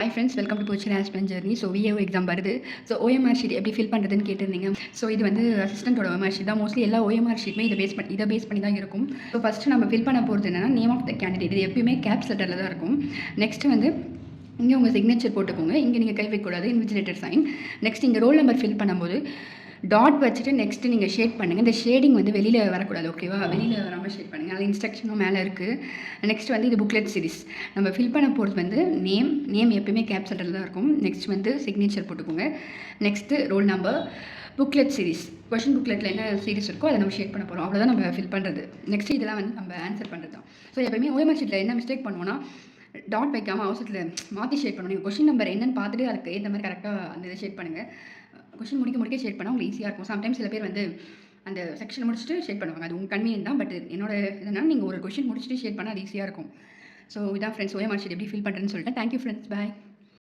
Hi friends, welcome to போச்சர் ஆஸ்பிரன் journey. So VAO exam வருது. So OMR sheet எப்படி fill பண்ணுறதுன்னு கேட்டிருந்தீங்க. ஸோ இது வந்து அசிஸ்டன்ட்டோட ஓஎம்ஆர் ஷீட் தான். மோஸ்ட்லி எல்லா ஓஎம்ஆர் ஷீட்டுமே இதை பேஸ் பண்ணி தான் இருக்கும். ஸோ ஃபஸ்ட்டு நம்ம ஃபில் பண்ண போகிறது என்னென்னா நேம் ஆஃப் த கேண்டிடேட். இது எப்பயுமே கேப்ஸ் லெட்டரில் தான் இருக்கும். நெக்ஸ்ட்டு வந்து இங்கே உங்கள் சிக்னேச்சர் போட்டுக்கோங்க. இங்கே நீங்கள் கை வைக்கக்கூடாது, இன்விஜிலேட்டர் சைன். நெக்ஸ்ட் இங்கே ரோல் நம்பர் ஃபில் பண்ணும்போது டாட் வச்சுட்டு நெக்ஸ்ட்டு நீங்கள் ஷேட் பண்ணுங்கள். இந்த ஷேடிங் வந்து வெளியில் வரக்கூடாது, ஓகேவா? வெளியில் வராமல் ஷேட் பண்ணுங்கள். அது இன்ஸ்ட்ரக்ஷனும் மேலே இருக்குது. நெக்ஸ்ட் வந்து இது புக்லெட் சீரிஸ். நம்ம ஃபில் பண்ண போகிறது வந்து நேம் எப்பயுமே கேப்ஸ் லெட்டரில் தான் இருக்கும். நெக்ஸ்ட் வந்து சிக்னேச்சர் போட்டுக்கோங்க. Next roll number, booklet series. Question புக்லெட்டில் என்ன சீரிஸ் இருக்கோ அதை நம்ம ஷேட் பண்ண போகிறோம். அவ்வளோதான் நம்ம ஃபில் பண்ணுறது. நெக்ஸ்ட் இதெல்லாம் வந்து நம்ம ஆன்சர் பண்ணுறது தான். ஸோ எப்பயுமே ஓஎம்ஆர் ஷீட்டில் என்ன மிஸ்டேக் பண்ணுவோன்னா டாட் வைக்காமல் அவசரத்தில் மாற்றி ஷேட் பண்ணணும். நீங்கள் கொஷின் நம்பர் என்னென்னு பார்த்துட்டு அதுக்கு ஏற்ற மாதிரி கரெக்டாக அந்த இதை ஷேட் பண்ணுங்கள். கொஷின் முடிக்க ஷேட் பண்ணால் உங்களுக்கு ஈஸியாக இருக்கும். சம்டைம்ஸ் சில பேர் வந்து அந்த செக்ஷன் முடிச்சுட்டு ஷேட் பண்ணுவாங்க. அது உங்கள் கன்வீனியன்ட் தான். பட் என்னோட என்னன்னா நீங்கள் ஒரு கொஷின் முடிச்சுட்டு ஷேட் பண்ணால் அது ஈஸியாக இருக்கும். ஸோ இதான் ஃப்ரெண்ட்ஸ் ஓஎம்ஆர் ஷீட் எப்படி ஃபில் பண்ணுறேன்னு சொல்லிட்டு. தேங்க்யூ ஃப்ரெண்ட்ஸ், பாய்.